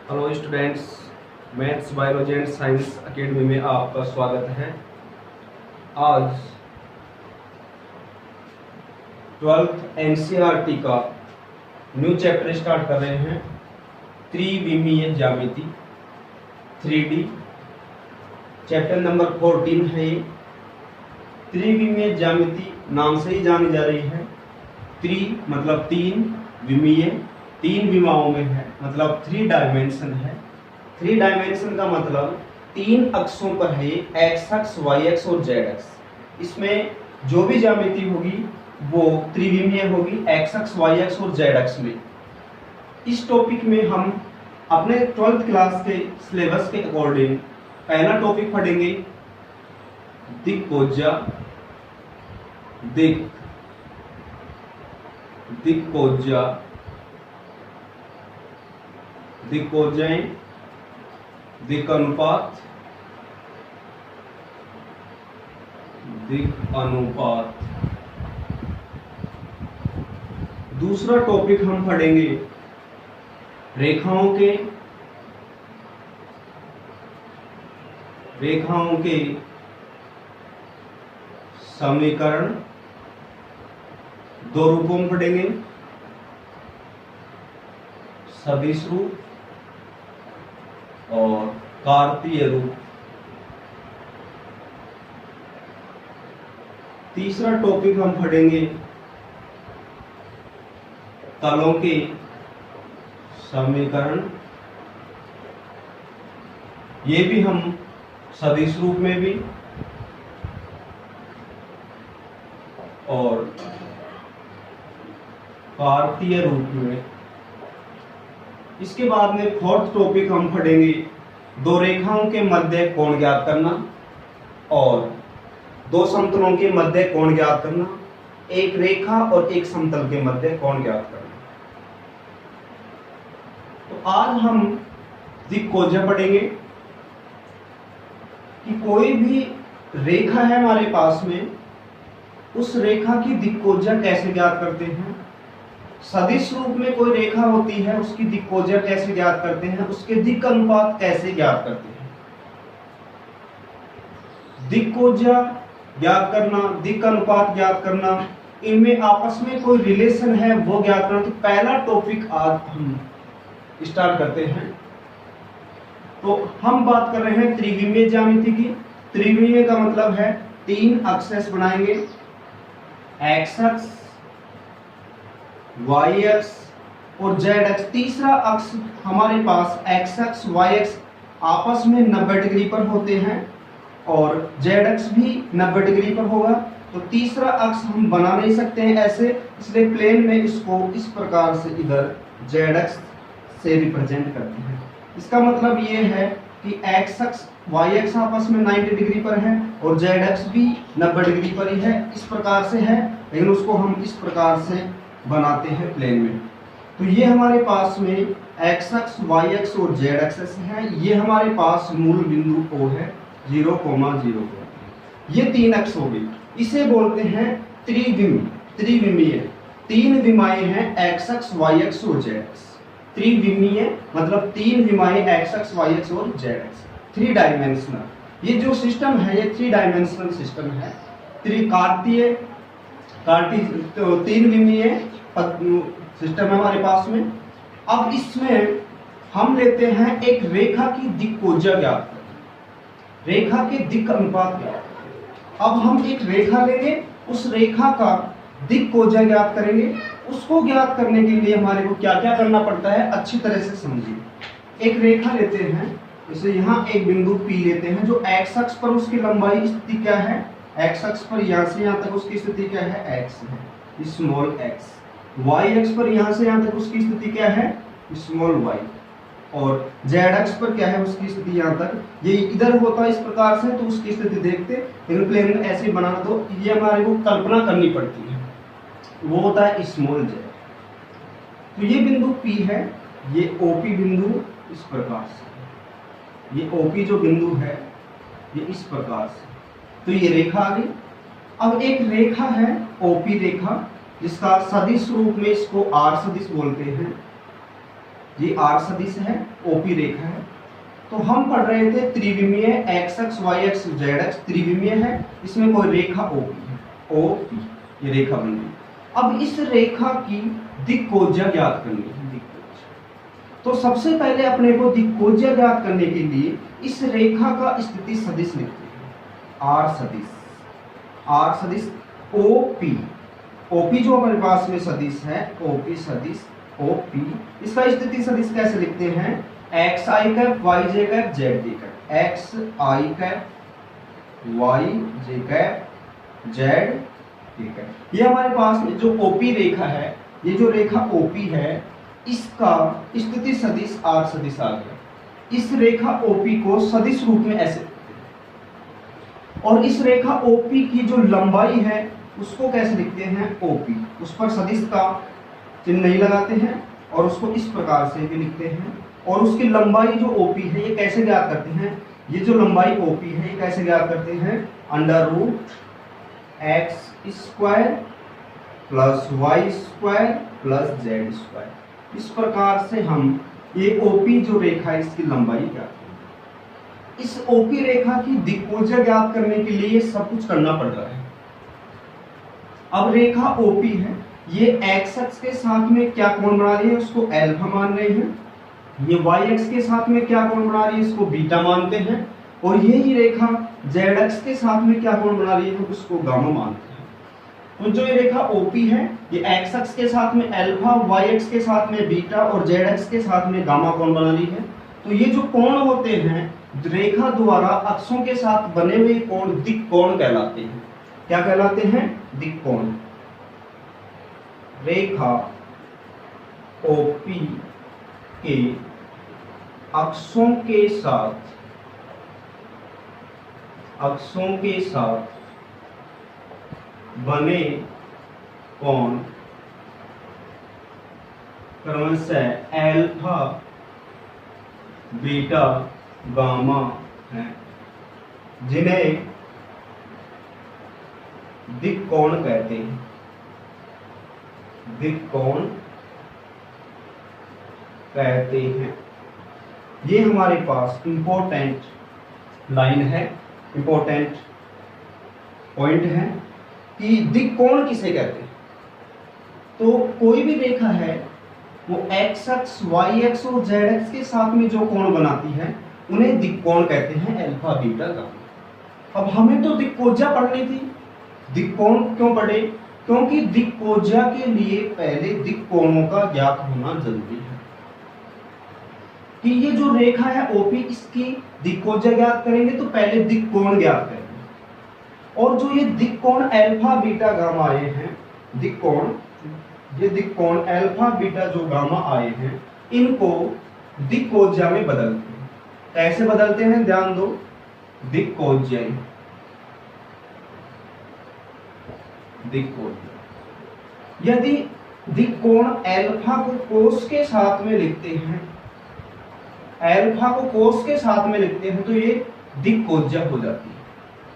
Hello students, maths biology and science academy में आपका स्वागत है। आज 12th एनसीईआरटी का न्यू चैप्टर स्टार्ट कर रहे हैं। त्रिविमीय ज्यामिति 3D चैप्टर नंबर 14 है ये। त्रिविमीय ज्यामिति नाम से ही जानी जा रही है। त्रि मतलब तीन, विमीय तीन विमाओं में है, मतलब 3 डायमेंशन है। 3 डायमेंशन का मतलब 3 अक्षों पर है, एक्स अक्ष, वाई अक्ष और जेड अक्ष। इसमें जो भी ज्यामिति होगी वो त्रिविमीय होगी, एक्स अक्ष, वाई अक्ष और जेड अक्ष में। इस टॉपिक में हम अपने 12th क्लास के सिलेबस के अकॉर्डिंग पहला टॉपिक पढ़ेंगे दिक्कोज्या, दिक्कोज्या, दिक्कोज्याएं, दिक् अनुपात, दिक् अनुपात। दूसरा टॉपिक हम पढ़ेंगे रेखाओं के समीकरण। 2 रूपों में पढ़ेंगे, सदिश रूप और कार्तीय रूप। तीसरा टॉपिक हम पढ़ेंगे तलों के समीकरण। ये भी हम सदिश रूप में भी और कार्तीय रूप में। इसके बाद में 4th टॉपिक हम पढ़ेंगे 2 रेखाओं के मध्य कोण ज्ञात करना और 2 समतलों के मध्य कोण ज्ञात करना, एक रेखा और एक समतल के मध्य कोण ज्ञात करना। तो आज हम दिक्कोज्या पढ़ेंगे कि कोई भी रेखा है हमारे पास में, उस रेखा की दिक्कोज्या कैसे ज्ञात करते हैं। सदिश रूप में कोई रेखा होती है, उसकी दिक्कोज्या कैसे ज्ञात करते हैं, उसके दिक् अनुपात कैसे ज्ञात करते हैं। दिक्कोज्या ज्ञात करना, दिक् अनुपात ज्ञात करना, इनमें आपस में कोई रिलेशन है वो ज्ञात करना। तो पहला टॉपिक आज हम स्टार्ट करते हैं। तो हम बात कर रहे हैं त्रिविमीय ज्यामिति की। त्रिविमीय का मतलब है 3 अक्ष बनाएंगे, एक्स अक्ष, वाई अक्ष और जेड अक्ष। तीसरा अक्ष हमारे पास एक्स अक्ष, वाई अक्ष आपस में 90 डिग्री पर होते हैं और जेड अक्ष भी 90 डिग्री पर होगा। तो तीसरा अक्ष हम बना नहीं सकते हैं ऐसे, इसलिए प्लेन में इसको इस प्रकार से इधर जेड अक्ष से रिप्रेजेंट करते हैं। इसका मतलब ये है कि एक्स अक्ष, वाई अक्ष आपस में 90 डिग्री पर है और जेड अक्ष भी 90 डिग्री पर ही है। इस प्रकार से है, लेकिन उसको हम इस प्रकार से बनाते हैं प्लेन में। तो ये हमारे पास में एक्स अक्ष, वाई अक्ष और जेड अक्ष है। ये हमारे पास मूल बिंदु O है 0,0। ये 3 अक्ष हो गई, इसे बोलते हैं त्रिविमीय। 3 विमाएं हैं, एक्स अक्ष, वाई अक्ष और जेड अक्ष। त्रिविमीय मतलब 3 विमाएं, एक्स अक्ष, वाई अक्ष और जेड अक्ष। 3 डायमेंशनल ये जो सिस्टम है, ये 3 डायमेंशनल सिस्टम है। त्रिकार्तीय 3 विमीय सिस्टम है हमारे पास में। अब इसमें हम लेते हैं एक रेखा की दिक्कोज्या ज्ञात करें, रेखा के दिक् अनुपात ज्ञात करें। अब हम एक रेखा लेंगे, उस रेखा का दिक्कोज्या ज्ञात करेंगे। उसको ज्ञात करने के लिए हमारे को क्या क्या करना पड़ता है अच्छी तरह से समझिए। एक रेखा लेते हैं, जैसे यहाँ एक बिंदु P लेते हैं, जो एक्स अक्ष पर उसकी लंबाई स्थिति क्या है, एक्स अक्ष पर यहाँ से यहाँ तक उसकी स्थिति क्या है, एक्स है, स्मॉल एक्स। वाई अक्ष पर यहाँ से यहाँ तक उसकी स्थिति क्या है, स्मॉल वाई। और जेड अक्ष पर क्या है उसकी स्थिति यहाँ तक, ये इधर होता है इस प्रकार से, तो उसकी स्थिति देखते, लेकिन प्लेन में ऐसे बनाना, तो ये हमारे को कल्पना करनी पड़ती है, वो होता है स्मॉल जेड। तो ये बिंदु P है, ये OP बिंदु इस प्रकार से, ये OP जो बिंदु है ये इस प्रकार से। तो ये रेखा आ गई। अब एक रेखा है OP रेखा, जिसका सदिश रूप में इसको R सदिश बोलते हैं। ये आर सदिश है, ओपी रेखा है। तो हम पढ़ रहे थे त्रिविमीय X X Y X Z X त्रिविमीय है, इसमें कोई रेखा ओपी है, ओपी ये रेखा बन गई। अब इस रेखा की दिक्कोज्या ज्ञात करनी है, दिक्कोज्या। तो सबसे पहले अपने को दिक्कोज्या ज्ञात करने के लिए इस रेखा का स्थिति सदिश लिखते हैं, आर सदिश, आर सदिश ओपी, ओपी जो हमारे पास में सदिश है, ओपी सदिश ओपी, इसका स्थिति सदिश कैसे लिखते हैं, एक्स आई कैप वाई जे cap Z J cap, x आई कैप वाई जे कैप जेड जे कैप। ये हमारे पास में जो ओपी रेखा है, ये जो रेखा ओपी है, इसका स्थिति सदिश आर सदिश आ गया। इस रेखा ओपी को सदिश रूप में ऐसे, और इस रेखा ओपी की जो लंबाई है उसको कैसे लिखते हैं, ओपी, उस पर सदिश का चिन्ह नहीं लगाते हैं और उसको इस प्रकार से भी लिखते हैं। और उसकी लंबाई जो ओपी है ये कैसे ज्ञात करते हैं, ये जो लंबाई ओपी है ये कैसे ज्ञात करते हैं, under root X square plus Y square plus Z square. इस प्रकार से हम ये ओपी जो रेखा है इसकी लंबाई ज्ञात करें। इस ओपी रेखा की दिक्कोज्या ज्ञात करने के लिए सब कुछ करना पड़ रहा है। अब रेखा ओपी है, ये एक्स एक्स के साथ में क्या कोण बना रही है, उसको एल्फा मान रहे हैं। ये वाई एक्स के साथ में क्या कोण बना रही है, इसको बीटा मानते हैं। और यही रेखा जेड एक्स के साथ में क्या कोण बना रही है, उसको गामा मानते हैं। तो जो ये रेखा ओपी है ये एक्स एक्स के साथ में एल्फा, वाई एक्स के साथ में बीटा और जेड एक्स के साथ में गामा कोण बना रही है। तो ये जो कोण होते हैं रेखा द्वारा अक्षों के साथ बने हुए कोण दिक् कोण कहलाते हैं। क्या कहलाते हैं, दिक् कोण। रेखा ओपी के अक्षों के साथ बने कोण क्रमशः एल्फा बीटा गामा है, जिन्हें दिक् कोण कहते हैं, दिक् कोण कहते हैं। ये हमारे पास इंपॉर्टेंट लाइन है, इंपॉर्टेंट पॉइंट है कि दिक् कोण किसे कहते हैं। तो कोई भी रेखा है वो एक्स एक्स वाई एक्स और जेड एक्स के साथ में जो कोण बनाती है उन्हें दिक् कोण कहते हैं, अल्फा बीटा गामा। अब हमें तो दिक्कोज्या पढ़नी थी, दिक् कोण क्यों पढ़े, क्योंकि दिक्कोज्या के लिए पहले दिक् कोणों का ज्ञात होना जरूरी है कि ये जो रेखा है ओपी इसकी दिक्कोज्या ज्ञात करेंगे तो पहले दिक् कोण ज्ञात करेंगे। और जो ये दिक् कोण अल्फा बीटा गामा आए हैं, दिक् कोण, ये दिक् कोण अल्फा बीटा जो गामा आए हैं इनको दिक्कोज्या में बदलते हैं। कैसे बदलते हैं ध्यान दो, दिक्कोज्या, दिक्कोज्या। यदि दिक् कोण अल्फा को कोस के साथ में लिखते हैं, अल्फा को कोस के साथ में लिखते हैं तो ये दिक्कोज्या हो जाती है।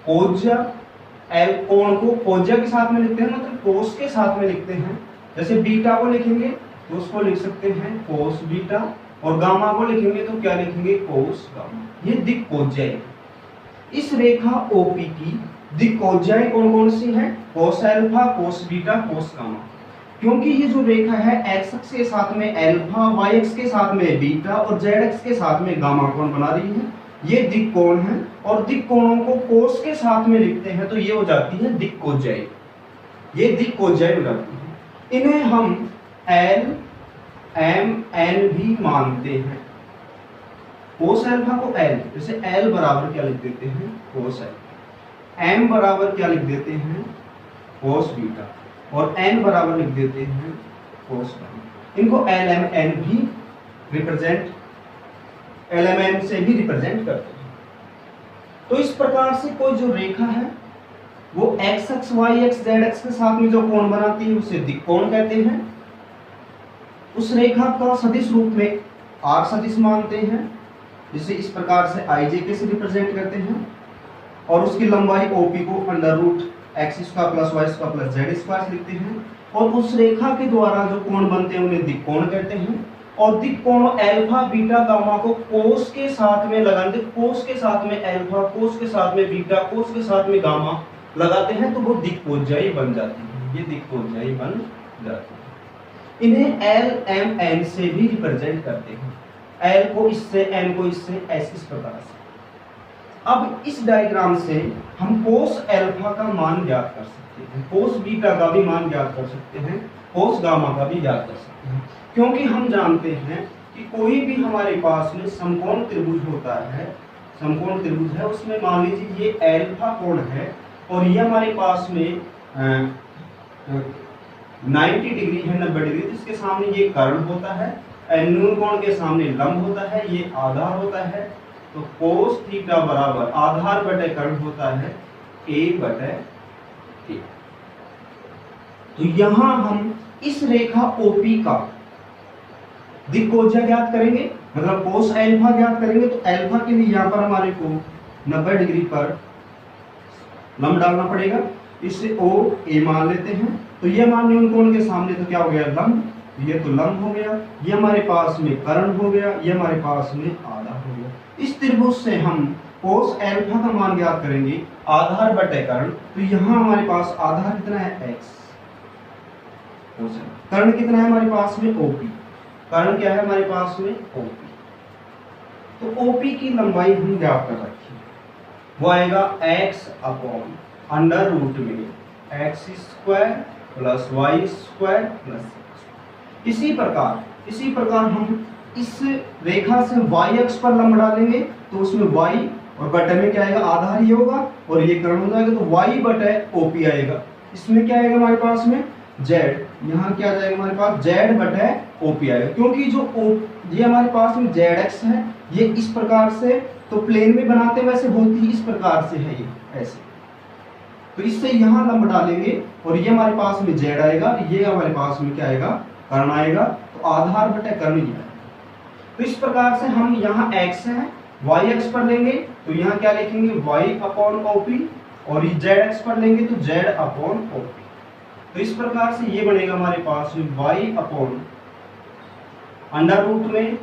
कोज्या एल कोण को कोज्या के साथ में लिखते हैं मतलब कोस के साथ में लिखते हैं। जैसे बीटा को लिखेंगे तो उसको लिख सकते हैं कोस बीटा, और गामा को लिखेंगे तो क्या लिखेंगे, कोस गामा। ये दिक्कोज्याएं। इस रेखा ओपी की दिक्कोज्याएं कौन कौन सी हैं, कोस alpha, cos beta, cos gamma. क्योंकि ये जो रेखा है एक्स एक्स के साथ में अल्फा, वाई एक्स के साथ में बीटा और जेड एक्स के साथ में गामा कोण बना रही है, ये दिक् कोण है। और दिक् कोणों को कोस के साथ में लिखते हैं तो ये हो जाती है दिक्कोज्याएं, ये दिक्कोज्याएं हो जाती है। इन्हें हम एल एम एन भी मानते हैं। कोस अल्फा को एल, जैसे एल बराबर क्या लिख देते हैं, कोस एल। एम बराबर क्या लिख देते हैं, कोस बीटा, और एन बराबर लिख देते हैं कोस गामा। इनको एल एम एन भी रिप्रेजेंट, एल एम एन से भी रिप्रेजेंट करते हैं। तो इस प्रकार से कोई जो रेखा है वो X X Y X Z X के साथ में जो कोण बनाती है उसे दिक् कोण कहते हैं। उस रेखा का सदिश रूप में आर सदिश मानते हैं, जिसे इस प्रकार से आई जे के से रिप्रेजेंट करते हैं। और उसकी लंबाई ओपी को under root X square plus Y square plus Z square लिखते हैं। और उस रेखा के द्वारा जो कोण बनते हैं उन्हें दिक् कोण कहते हैं। और दिक कोण अल्फा बीटा गामा को कोस के साथ में लगाते, कोस के साथ में अल्फा, कोस के साथ में बीटा, कोस के साथ में गामा लगाते हैं तो वो दिक्कोज्यायी बन जाती है। ये दिक्कोज्यायी बन जाती है। इन्हें एल एम एन से भी रिप्रेजेंट करते हैं, एल को इससे, एम को इससे, एस इस प्रकार से। अब इस डायग्राम से हम कोस अल्फा का मान ज्ञात कर सकते हैं, कोस बीटा का भी मान ज्ञात कर सकते हैं, कोस गामा का भी ज्ञात कर सकते हैं, क्योंकि हम जानते हैं कि कोई भी हमारे पास में समकोण त्रिभुज होता है, समकोण त्रिभुज है, उसमें मान लीजिए ये अल्फा कोण है और ये हमारे पास में 90 डिग्री है, 90 डिग्री, तो इसके सामने ये कर्ण होता है, न्यून कोण के सामने लंब होता है, ये आधार होता है, तो कोस थीटा बराबर आधार बटे कर्ण होता है a बटे a। तो यहां हम इस रेखा OP का दिक्कोज्या ज्ञात करेंगे, मतलब कोस अल्फा ज्ञात करेंगे। तो अल्फा के लिए यहां पर हमारे को 90 डिग्री पर लंब डालना पड़ेगा, इससे O A मान लेते हैं। तो ये मान न्यून कोण के सामने तो क्या हो गया, लंब, ये तो लंब हो गया, ये हमारे पास में कर्ण हो गया, ये हमारे पास में आधार हो गया। इस त्रिभुज से हम कोस अल्फा का मान ज्ञात करेंगे आधार बटे कर्ण। तो यहाँ हमारे पास आधार कितना है x, कर्ण कितना है हमारे पास में OP, कर्ण क्या है हमारे पास में OP। तो OP की लंबाई हम ज्ञात कर रखी है, वो आएगा x अपॉन अंडर रूट में x square plus y square plus. इसी प्रकार हम इस रेखा से y अक्ष पर लंब डालेंगे तो उसमें y और बटे में क्या आएगा, आधार ये होगा और ये कर्ण हो जाएगा, तो y बटे OP आएगा। इसमें क्या आएगा हमारे पास में z, यहाँ क्या आ जाएगा हमारे पास z बटे OP आएगा, क्योंकि जो ये हमारे पास में z अक्ष है, ये इस प्रकार से तो प्लेन में बनाते वैसे होती इस प्रकार से है, ये ऐसे, तो इससे यहाँ लंब डालेंगे और ये हमारे पास में z आएगा, ये हमारे पास में क्या आएगा, कर्ण आएगा, तो आधार बटे कर्ण ही आएगा। तो इस प्रकार से हम यहाँ x है, y अक्ष पर लेंगे तो यहाँ क्या लिखेंगे, y अपॉन OP, और ये z अक्ष पर लेंगे तो z अपॉन OP। तो इस प्रकार से ये बनेगा हमारे पास में y अपॉन अंडर रूट में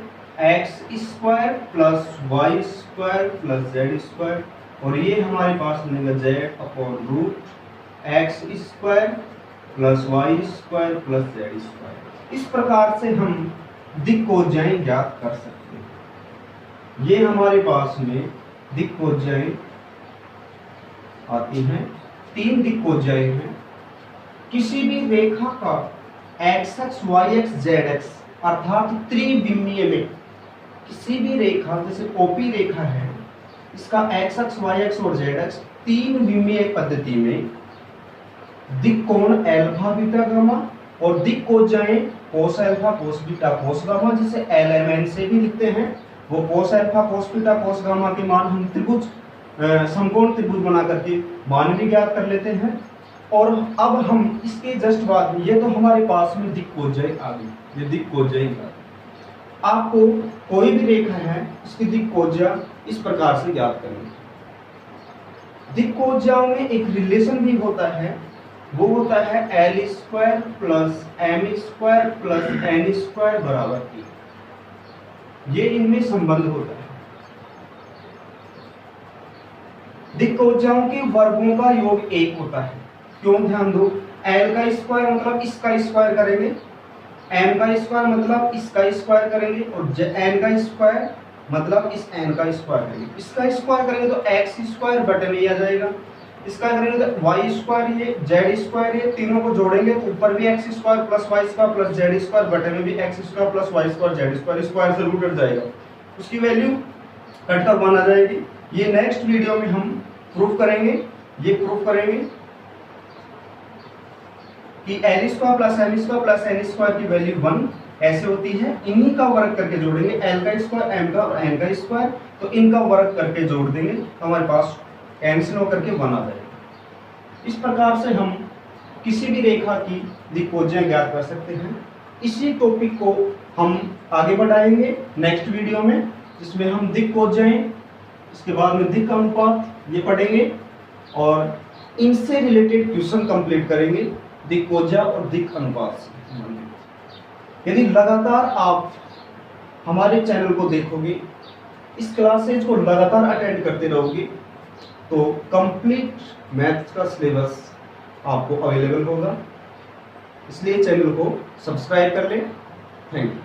x square plus y square plus z square, और ये हमारे पास बनेगा z upon root x square plus y square plus z square. इस प्रकार से हम दिक्कोज्यायी ज्ञात कर सकते हैं। ये हमारे पास में दिक्कोज्यायी आती हैं, 3 दिक्कोज्यायी हैं। किसी भी रेखा का x अक्ष, y अक्ष, z अक्ष अर्थात त्रिविमीय में किसी भी रेखा, जैसे OP रेखा है, इसका x अक्ष, y अक्ष और z अक्ष 3 विमीय पद्धति में दिक्कोण अल्फा बीटा गामा और दिक्कोज्यायी cos alpha cos beta cos gamma, जिसे LMN से भी लिखते हैं, वो cos alpha cos beta cos gamma के मान हम त्रिभुज समकोण त्रिभुज बना करके मान भी ज्ञात कर लेते हैं। और अब हम इसके जस्ट बाद, ये तो हमारे पास में दिक्कोज्यायी आ गई, ये दिक्कोज्यायी का आपको कोई भी रेखा है इसकी दिक्कोज्या इस प्रकार से ज्ञात करेंगे। दिक्कोज्याओं में एक रिलेशन भी होता है, वो होता है L square plus M square plus N square बराबर 1, ये इनमें संबंध होता है। दिक्कोज्याओं के वर्गों का योग 1 होता है, क्यों, ध्यान दो, L का स्क्वायर मतलब इसका स्क्वायर करेंगे, M का स्क्वायर मतलब इसका स्क्वायर करेंगे, और N का स्क्वायर मतलब इस N का स्क्वायर करेंगे। इसका स्क्वायर करेंगे तो x स्क्वायर बटे में आ जाएगा, इसका करेंगे तो y स्क्वायर, ये z स्क्वायर, ये तीनों को जोड़ेंगे तो ऊपर भी x square plus y square plus z square बटे में भी x square plus y square z square, square से रूट कट जाएगा, उसकी वैल्यू कटकर 1 आ जाएगी। ये नेक्स्ट वीडियो में हम प्रूफ करेंगे, ये प्रूफ करेंगे कि L square plus M square plus N square की वैल्यू 1 ऐसे होती है। इन्हीं का वर्ग करके जोड़ेंगे, L का स्क्वायर, M का और N का स्क्वायर, तो इनका वर्ग करके जोड़ देंगे तो हमारे पास कैंसिल होकर के 1 आ जाएगा। इस प्रकार से हम किसी भी रेखा की दिक्कोज्या ज्ञात कर सकते हैं। इसी टॉपिक को हम आगे बढ़ाएंगे नेक्स्ट वीडियो में, जिसमें हम दिक्कोज्याएं, इसके बाद में दिक् अनुपात ये पढ़ेंगे और इनसे रिलेटेड क्वेश्चन कंप्लीट करेंगे दिक्कोज्या और दिक् अनुपात से। यदि लगातार आप हमारे चैनल को देखोगे, इस क्लासेज को लगातार अटेंड करते रहोगे, तो कंप्लीट मैथ्स का सिलेबस आपको अवेलेबल होगा। इसलिए चैनल को सब्सक्राइब कर लें। Thank you.